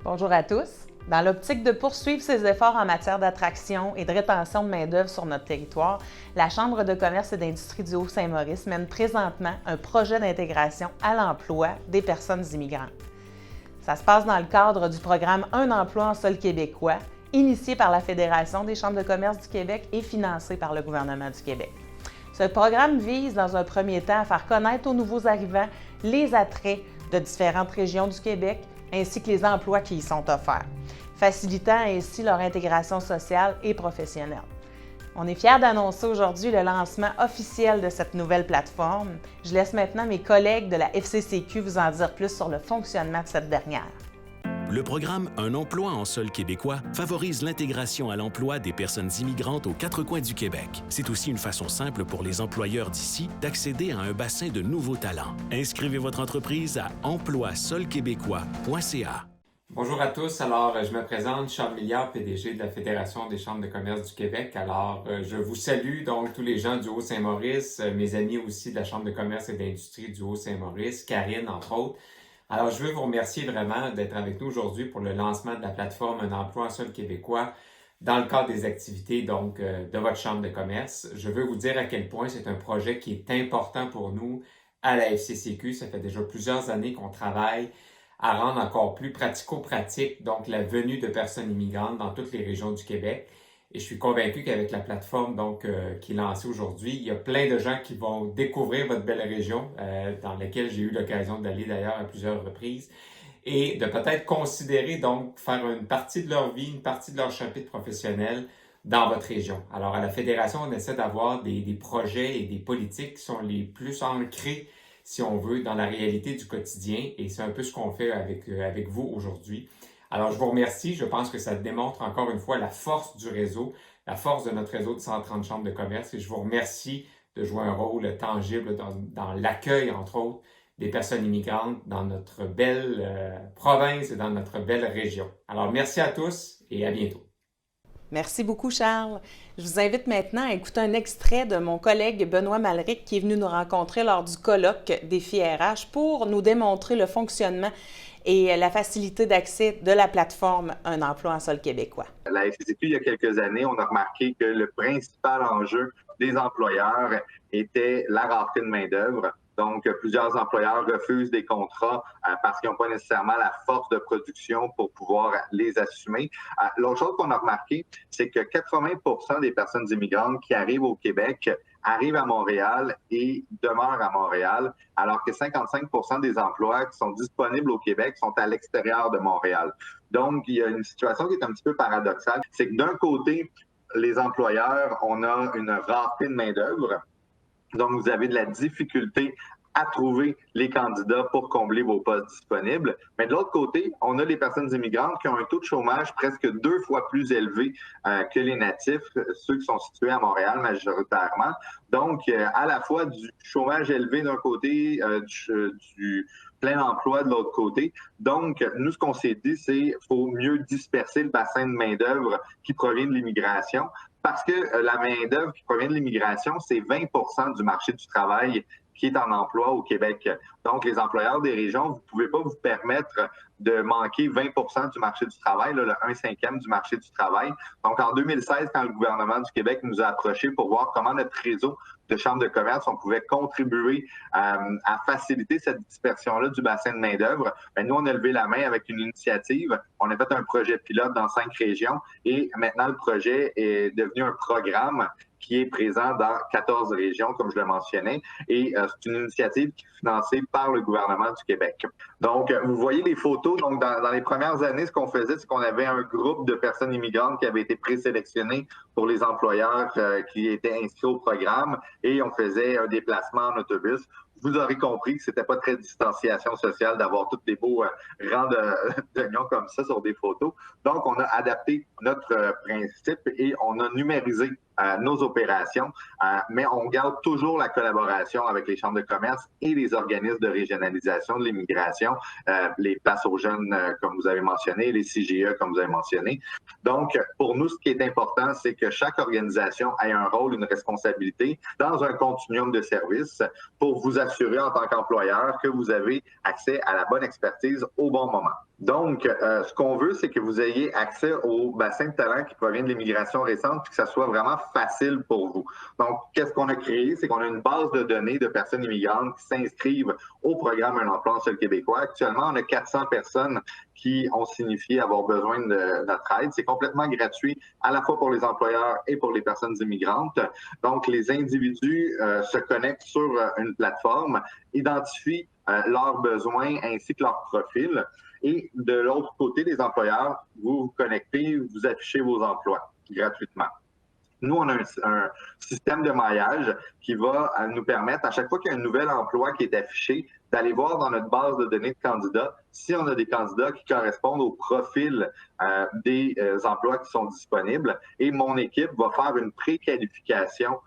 Bonjour à tous. Dans l'optique de poursuivre ses efforts en matière d'attraction et de rétention de main-d'œuvre sur notre territoire, la Chambre de commerce et d'industrie du Haut-Saint-Maurice mène présentement un projet d'intégration à l'emploi des personnes immigrantes. Ça se passe dans le cadre du programme Un emploi en sol québécois, initié par la Fédération des chambres de commerce du Québec et financé par le gouvernement du Québec. Ce programme vise, dans un premier temps, à faire connaître aux nouveaux arrivants les attraits de différentes régions du Québec ainsi que les emplois qui y sont offerts, facilitant ainsi leur intégration sociale et professionnelle. On est fiers d'annoncer aujourd'hui le lancement officiel de cette nouvelle plateforme. Je laisse maintenant mes collègues de la FCCQ vous en dire plus sur le fonctionnement de cette dernière. Le programme Un emploi en sol québécois favorise l'intégration à l'emploi des personnes immigrantes aux quatre coins du Québec. C'est aussi une façon simple pour les employeurs d'ici d'accéder à un bassin de nouveaux talents. Inscrivez votre entreprise à emploisolquébécois.ca. Bonjour à tous. Alors, je me présente, Charles Milliard, PDG de la Fédération des chambres de commerce du Québec. Alors, je vous salue donc tous les gens du Haut-Saint-Maurice, mes amis aussi de la Chambre de commerce et d'industrie du Haut-Saint-Maurice, Karine entre autres. Alors, je veux vous remercier vraiment d'être avec nous aujourd'hui pour le lancement de la plateforme Un emploi en sol québécois dans le cadre des activités donc de votre chambre de commerce. Je veux vous dire à quel point c'est un projet qui est important pour nous à la FCCQ. Ça fait déjà plusieurs années qu'on travaille à rendre encore plus pratico-pratique donc la venue de personnes immigrantes dans toutes les régions du Québec. Et je suis convaincu qu'avec la plateforme donc qui est lancée aujourd'hui, il y a plein de gens qui vont découvrir votre belle région, dans laquelle j'ai eu l'occasion d'aller d'ailleurs à plusieurs reprises, et de peut-être considérer donc faire une partie de leur vie, une partie de leur chapitre professionnel dans votre région. Alors à la Fédération, on essaie d'avoir des projets et des politiques qui sont les plus ancrés, si on veut, dans la réalité du quotidien, et c'est un peu ce qu'on fait avec vous aujourd'hui. Alors, je vous remercie. Je pense que ça démontre encore une fois la force du réseau, la force de notre réseau de 130 chambres de commerce, et je vous remercie de jouer un rôle tangible dans l'accueil, entre autres, des personnes immigrantes dans notre belle province et dans notre belle région. Alors, merci à tous et à bientôt. Merci beaucoup, Charles. Je vous invite maintenant à écouter un extrait de mon collègue Benoît Malric qui est venu nous rencontrer lors du colloque Défi RH pour nous démontrer le fonctionnement et la facilité d'accès de la plateforme Un emploi en sol québécois. La FCCQ, il y a quelques années, on a remarqué que le principal enjeu des employeurs était la rareté de main-d'œuvre. Donc, plusieurs employeurs refusent des contrats parce qu'ils n'ont pas nécessairement la force de production pour pouvoir les assumer. L'autre chose qu'on a remarqué, c'est que 80% des personnes immigrantes qui arrivent au Québec arrivent à Montréal et demeurent à Montréal, alors que 55% des emplois qui sont disponibles au Québec sont à l'extérieur de Montréal. Donc, il y a une situation qui est un petit peu paradoxale. C'est que d'un côté, les employeurs, on a une rareté de main-d'œuvre. Donc, vous avez de la difficulté à trouver les candidats pour combler vos postes disponibles. Mais de l'autre côté, on a les personnes immigrantes qui ont un taux de chômage presque 2 fois plus élevé que les natifs, ceux qui sont situés à Montréal majoritairement. Donc, à la fois du chômage élevé d'un côté, du plein emploi de l'autre côté. Donc, nous, ce qu'on s'est dit, c'est qu'il faut mieux disperser le bassin de main-d'œuvre qui provient de l'immigration parce que la main-d'œuvre qui provient de l'immigration, c'est 20% du marché du travail qui est en emploi au Québec. Donc, les employeurs des régions, vous ne pouvez pas vous permettre de manquer 20% du marché du travail, là, le 1/5 du marché du travail. Donc, en 2016, quand le gouvernement du Québec nous a approchés pour voir comment notre réseau de chambres de commerce, on pouvait contribuer à faciliter cette dispersion-là du bassin de main-d'œuvre, bien, nous, on a levé la main avec une initiative. On a fait un projet pilote dans 5 régions et maintenant, le projet est devenu un programme qui est présent dans 14 régions, comme je le mentionnais, et c'est une initiative qui est financée par le gouvernement du Québec. Donc, vous voyez les photos. Donc, dans les premières années, ce qu'on faisait, c'est qu'on avait un groupe de personnes immigrantes qui avaient été présélectionnées pour les employeurs qui étaient inscrits au programme, et on faisait un déplacement en autobus. Vous aurez compris que c'était pas très distanciation sociale d'avoir tous les beaux rangs d'oignons comme ça sur des photos. Donc, on a adapté notre principe et on a numérisé nos opérations, mais on garde toujours la collaboration avec les chambres de commerce et les organismes de régionalisation de l'immigration, les places aux jeunes, comme vous avez mentionné, les CGE, comme vous avez mentionné. Donc, pour nous, ce qui est important, c'est que chaque organisation ait un rôle, une responsabilité dans un continuum de services pour vous assurer en tant qu'employeur que vous avez accès à la bonne expertise au bon moment. Donc, ce qu'on veut, c'est que vous ayez accès au bassin de talent qui provient de l'immigration récente puis que ça soit vraiment facile pour vous. Donc, qu'est-ce qu'on a créé? C'est qu'on a une base de données de personnes immigrantes qui s'inscrivent au programme Un emploi en sol québécois. Actuellement, on a 400 personnes qui ont signifié avoir besoin de notre aide. C'est complètement gratuit à la fois pour les employeurs et pour les personnes immigrantes. Donc, les individus se connectent sur une plateforme, identifient leurs besoins ainsi que leur profil. Et de l'autre côté, les employeurs, vous vous connectez, vous affichez vos emplois gratuitement. Nous, on a un système de maillage qui va nous permettre, à chaque fois qu'il y a un nouvel emploi qui est affiché, d'aller voir dans notre base de données de candidats si on a des candidats qui correspondent au profil des emplois qui sont disponibles. Et mon équipe va faire une préqualification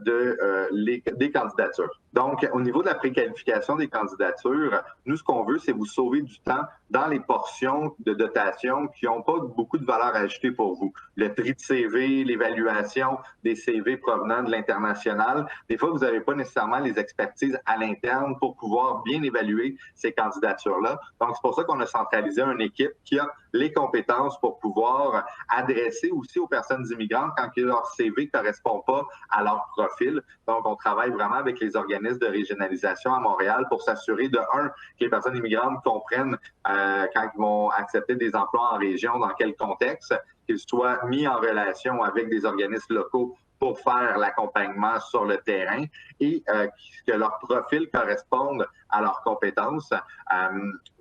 des candidatures. Donc, au niveau de la préqualification des candidatures, nous, ce qu'on veut, c'est vous sauver du temps dans les portions de dotation qui n'ont pas beaucoup de valeur ajoutée pour vous. Le tri de CV, l'évaluation des CV provenant de l'international. Des fois, vous n'avez pas nécessairement les expertises à l'interne pour pouvoir bien évaluer ces candidatures-là. Donc, c'est pour ça qu'on a centralisé une équipe qui a les compétences pour pouvoir adresser aussi aux personnes immigrantes quand leur CV ne correspond pas à leur profil. Donc, on travaille vraiment avec les organismes de régionalisation à Montréal pour s'assurer de, que les personnes immigrantes comprennent quand ils vont accepter des emplois en région, dans quel contexte, qu'ils soient mis en relation avec des organismes locaux pour faire l'accompagnement sur le terrain et que leur profil corresponde à leurs compétences.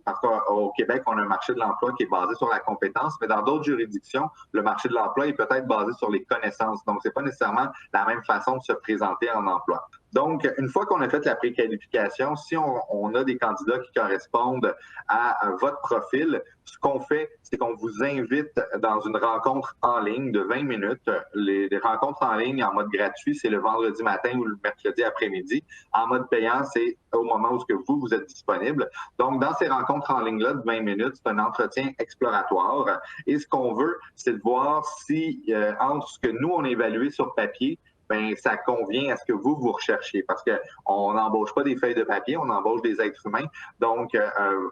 Parce qu'au Québec, on a un marché de l'emploi qui est basé sur la compétence, mais dans d'autres juridictions, le marché de l'emploi est peut-être basé sur les connaissances. Donc, c'est pas nécessairement la même façon de se présenter en emploi. Donc, une fois qu'on a fait la préqualification, si on a des candidats qui correspondent à votre profil, ce qu'on fait, c'est qu'on vous invite dans une rencontre en ligne de 20 minutes. Les rencontres en ligne en mode gratuit, c'est le vendredi matin ou le mercredi après-midi. En mode payant, c'est au moment où vous êtes disponible. Donc, dans ces rencontres en ligne-là de 20 minutes, c'est un entretien exploratoire. Et ce qu'on veut, c'est de voir si, entre ce que nous, on a évalué sur papier, ben ça convient à ce que vous recherchiez. Parce qu'on n'embauche pas des feuilles de papier, on embauche des êtres humains. Donc,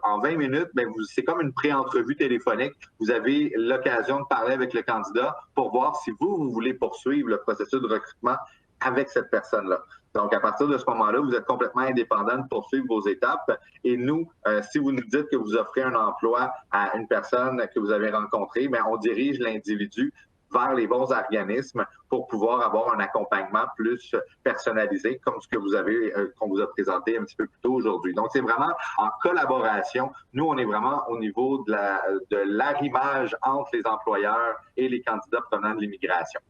en 20 minutes, ben c'est comme une pré-entrevue téléphonique. Vous avez l'occasion de parler avec le candidat pour voir si vous voulez poursuivre le processus de recrutement avec cette personne-là. Donc, à partir de ce moment-là, vous êtes complètement indépendant de poursuivre vos étapes. Et nous, si vous nous dites que vous offrez un emploi à une personne que vous avez rencontrée, bien, on dirige l'individu vers les bons organismes pour pouvoir avoir un accompagnement plus personnalisé, comme ce que vous avez, qu'on vous a présenté un petit peu plus tôt aujourd'hui. Donc, c'est vraiment en collaboration. Nous, on est vraiment au niveau de l'arrimage entre les employeurs et les candidats provenant de l'immigration.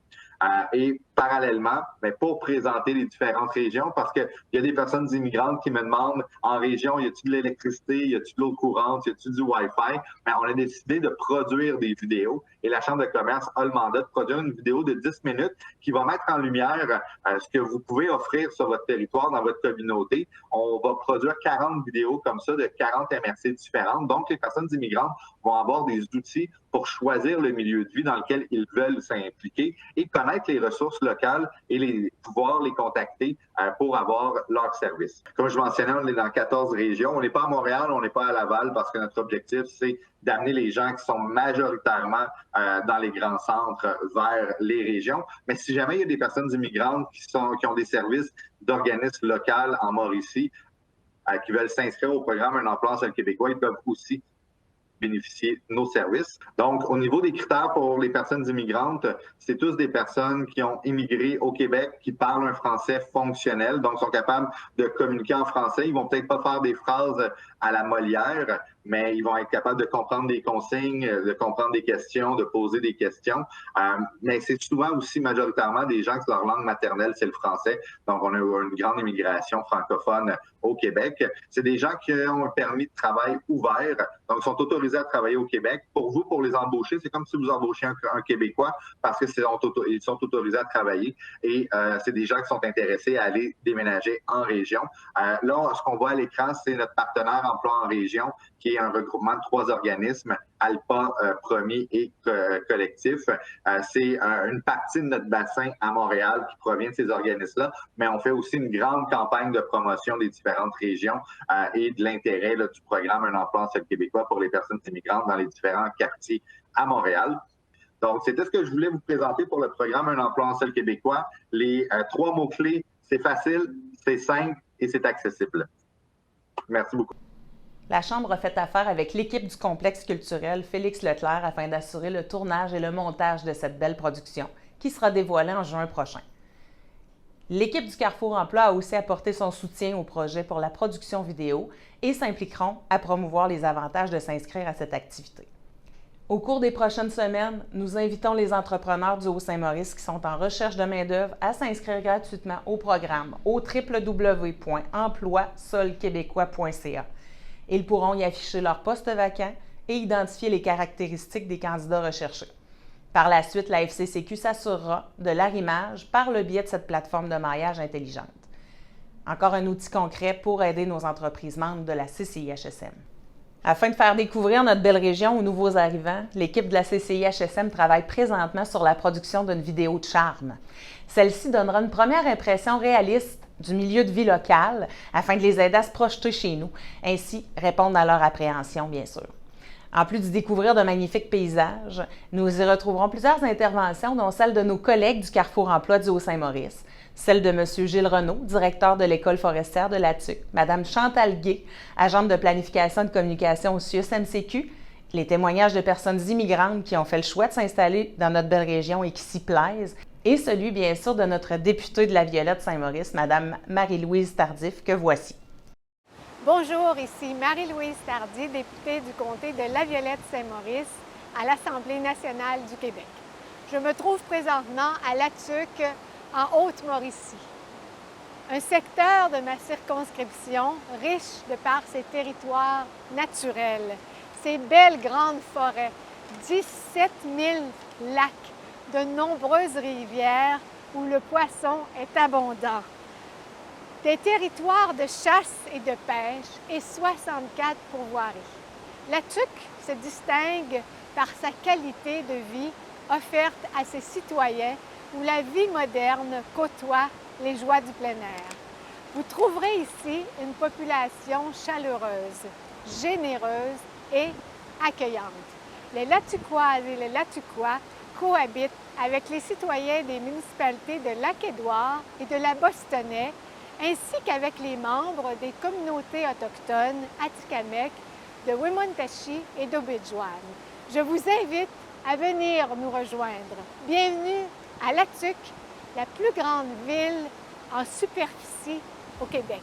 Et parallèlement, mais pour présenter les différentes régions, parce qu'il y a des personnes immigrantes qui me demandent en région, y a-t-il de l'électricité, y a-t-il de l'eau courante, y a-t-il du Wi-Fi? Mais on a décidé de produire des vidéos et la Chambre de commerce a le mandat de produire une vidéo de 10 minutes qui va mettre en lumière ce que vous pouvez offrir sur votre territoire, dans votre communauté. On va produire 40 vidéos comme ça de 40 MRC différentes. Donc, les personnes immigrantes vont avoir des outils pour choisir le milieu de vie dans lequel ils veulent s'impliquer et connaître les ressources locales et pouvoir les contacter pour avoir leurs services. Comme je mentionnais, on est dans 14 régions. On n'est pas à Montréal, on n'est pas à Laval parce que notre objectif, c'est d'amener les gens qui sont majoritairement dans les grands centres vers les régions. Mais si jamais il y a des personnes immigrantes qui ont des services d'organismes locaux en Mauricie, qui veulent s'inscrire au programme Un emploi en sol québécois, ils peuvent aussi bénéficier de nos services. Donc, au niveau des critères pour les personnes immigrantes, c'est tous des personnes qui ont immigré au Québec, qui parlent un français fonctionnel, donc sont capables de communiquer en français. Ils vont peut-être pas faire des phrases à la Molière, mais ils vont être capables de comprendre des consignes, de comprendre des questions, de poser des questions. Mais c'est souvent aussi majoritairement des gens que leur langue maternelle, c'est le français. Donc, on a une grande immigration francophone au Québec. C'est des gens qui ont un permis de travail ouvert, donc sont autorisés autorisés à travailler au Québec. Pour vous, pour les embaucher, c'est comme si vous embauchiez un Québécois parce qu'ils sont autorisés à travailler et c'est des gens qui sont intéressés à aller déménager en région. Là, ce qu'on voit à l'écran, c'est notre partenaire Emploi en région, qui est un regroupement de 3 organismes, ALPA, Promis et Collectif. C'est une partie de notre bassin à Montréal qui provient de ces organismes-là, mais on fait aussi une grande campagne de promotion des différentes régions et de l'intérêt du programme Un emploi en sol québécois pour les personnes immigrantes dans les différents quartiers à Montréal. Donc, c'était ce que je voulais vous présenter pour le programme Un emploi en sol québécois. Les 3 mots-clés, c'est facile, c'est simple et c'est accessible. Merci beaucoup. La Chambre a fait affaire avec l'équipe du complexe culturel Félix Leclerc afin d'assurer le tournage et le montage de cette belle production qui sera dévoilée en juin prochain. L'équipe du Carrefour Emploi a aussi apporté son soutien au projet pour la production vidéo et s'impliqueront à promouvoir les avantages de s'inscrire à cette activité. Au cours des prochaines semaines, nous invitons les entrepreneurs du Haut-Saint-Maurice qui sont en recherche de main-d'œuvre à s'inscrire gratuitement au programme au www.emploisolquebecois.ca. Ils pourront y afficher leur poste vacant et identifier les caractéristiques des candidats recherchés. Par la suite, la FCCQ s'assurera de l'arrimage par le biais de cette plateforme de maillage intelligente. Encore un outil concret pour aider nos entreprises membres de la CCIHSM. Afin de faire découvrir notre belle région aux nouveaux arrivants, l'équipe de la CCIHSM travaille présentement sur la production d'une vidéo de charme. Celle-ci donnera une première impression réaliste du milieu de vie local afin de les aider à se projeter chez nous, ainsi répondre à leur appréhension, bien sûr. En plus d'y découvrir de magnifiques paysages, nous y retrouverons plusieurs interventions, dont celle de nos collègues du Carrefour Emploi du Haut-Saint-Maurice, celle de M. Gilles Renaud, directeur de l'École forestière de la TUC, Mme Chantal Guay, agente de planification et de communication au CIUS-MCQ, les témoignages de personnes immigrantes qui ont fait le choix de s'installer dans notre belle région et qui s'y plaisent, et celui, bien sûr, de notre députée de la Violette Saint-Maurice, Mme Marie-Louise Tardif, que voici. Bonjour, ici Marie-Louise Tardif, députée du comté de La Violette-Saint-Maurice à l'Assemblée nationale du Québec. Je me trouve présentement à La Tuque, en Haute-Mauricie. Un secteur de ma circonscription riche de par ses territoires naturels, ses belles grandes forêts, 17 000 lacs, de nombreuses rivières où le poisson est abondant. Des territoires de chasse et de pêche et 64 pourvoiries. La TUC se distingue par sa qualité de vie offerte à ses citoyens où la vie moderne côtoie les joies du plein air. Vous trouverez ici une population chaleureuse, généreuse et accueillante. Les Latuquoises et les Latuquois cohabitent avec les citoyens des municipalités de Lac-Édouard et de la Bostonnais, ainsi qu'avec les membres des communautés autochtones Atikamekw, de Wemotaci et d'Obidjouane. Je vous invite à venir nous rejoindre. Bienvenue à La Tuque, la plus grande ville en superficie au Québec.